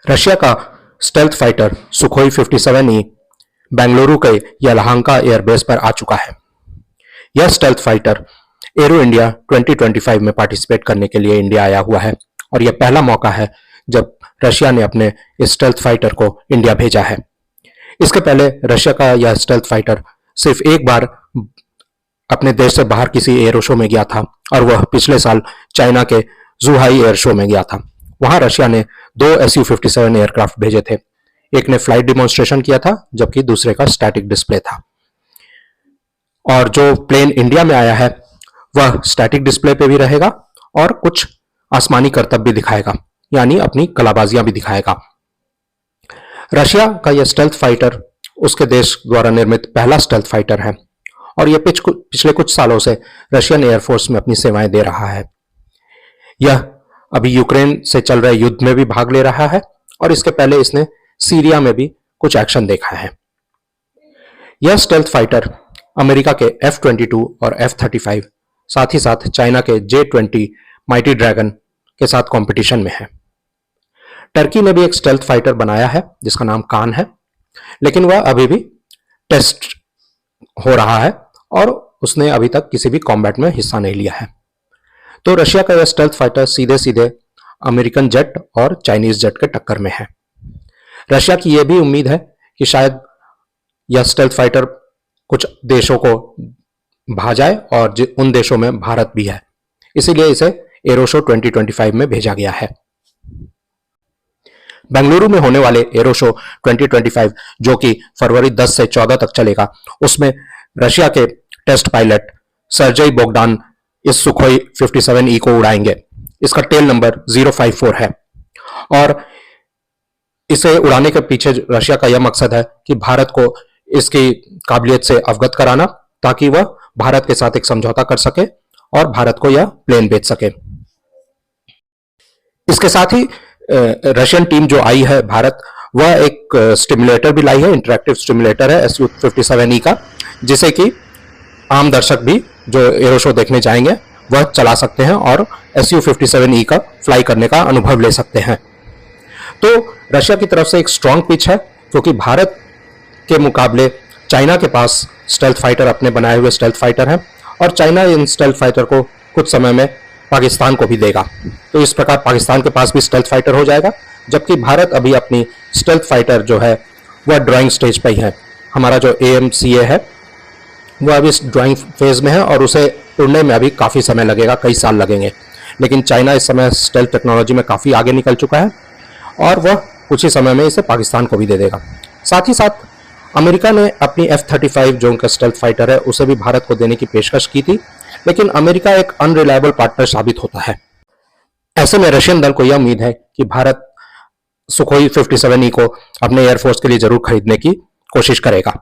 Russia का stealth fighter Sukhoi 57ई Bengaluru के Yelahanka airbase पर आ चुका है। यह स्टेल्थ फाइटर एरो इंडिया 2025 में पार्टिसिपेट करने के लिए इंडिया आया हुआ है और यह पहला मौका है जब रशिया ने अपने इस स्टेल्थ फाइटर को इंडिया भेजा है। इसके पहले रशिया का यह स्टेल्थ फाइटर सिर्फ एक बार अपने देश से बाहर किसी एयर शो में गया था और वह पिछले साल चाइना के जुहाई एयर शो में गया था। वहां रशिया ने 2 Su-57 एयरक्राफ्ट भेजे थे। एक ने फ्लाइट डिमॉन्स्ट्रेशन किया था जबकि दूसरे का स्टैटिक डिस्प्ले था। और जो प्लेन इंडिया में आया है वह स्टैटिक डिस्प्ले पे भी रहेगा और कुछ आसमानी करतब भी दिखाएगा, यानी अपनी कलाबाजियां भी दिखाएगा। रशिया का यह स्टेल्थ फाइटर उसके देश द्वारा निर्मित पहला स्टेल्थ फाइटर है और यह पिछले कुछ सालों से रशियन एयरफोर्स में अपनी सेवाएं दे रहा है। यह अभी यूक्रेन से चल रहे युद्ध में भी भाग ले रहा है और इसके पहले इसने सीरिया में भी कुछ एक्शन देखा है। यह स्टेल्थ फाइटर अमेरिका के F-22 और F-35 साथ ही साथ चाइना के J-20 माइटी ड्रैगन के साथ कंपटीशन में है। टर्की ने भी एक स्टेल्थ फाइटर बनाया है जिसका नाम कान है, लेकिन वह अभी भी टेस्ट हो रहा है और उसने अभी तक किसी भी कॉम्बैट में हिस्सा नहीं लिया है। तो रशिया का यह स्टेल्थ फाइटर सीधे सीधे अमेरिकन जेट और चाइनीज जेट के टक्कर में है। रशिया की यह भी उम्मीद है कि शायद यह स्टेल्थ फाइटर कुछ देशों को भा जाए और उन देशों में भारत भी है, इसीलिए इसे एरो शो 2025 में भेजा गया है। बेंगलुरु में होने वाले एरो शो 2025 जो कि फरवरी 10 से 14 तक चलेगा, उसमें रशिया के टेस्ट पायलट सर्जेई बोगडान इस सुखोई 57ई को उड़ाएंगे। इसका टेल नंबर 054 है और इसे उड़ाने के पीछे रशिया का यह मकसद है कि भारत को इसकी काबिलियत से अवगत कराना, ताकि वह भारत के साथ एक समझौता कर सके और भारत को यह प्लेन बेच सके। इसके साथ ही रशियन टीम जो आई है भारत, वह एक स्टिमुलेटर भी लाई है, इंटरैक्टिव स्टिमुलेटर है Su-57E का, जिसे कि आम दर्शक भी जो एरो शो देखने जाएंगे वह चला सकते हैं और Su-57E का फ्लाई करने का अनुभव ले सकते हैं। तो रशिया की तरफ से एक स्ट्रॉन्ग पिच है, क्योंकि भारत के मुकाबले चाइना के पास स्टेल्थ फाइटर अपने बनाए हुए स्टेल्थ फाइटर हैं और चाइना इन स्टेल्थ फाइटर को कुछ समय में पाकिस्तान को भी देगा। तो इस प्रकार पाकिस्तान के पास भी स्टेल्थ फाइटर हो जाएगा, जबकि भारत अभी अपनी स्टेल्थ फाइटर जो है वह ड्राइंग स्टेज पर ही है। हमारा जो AMCA है वह अभी ड्राइंग फेज में है और उसे उड़ने में अभी काफ़ी समय लगेगा, कई साल लगेंगे। लेकिन चाइना इस समय स्टेल्थ टेक्नोलॉजी में काफ़ी आगे निकल चुका है और वह कुछ ही समय में इसे पाकिस्तान को भी दे देगा। साथ ही साथ अमेरिका ने अपनी F-35 जो उनका स्टेल्थ फाइटर है उसे भी भारत को देने की पेशकश की थी, लेकिन अमेरिका एक अनरिलायबल पार्टनर साबित होता है। ऐसे में रशियन दल को यह उम्मीद है कि भारत सुखोई 57ई को अपने एयरफोर्स के लिए जरूर खरीदने की कोशिश करेगा।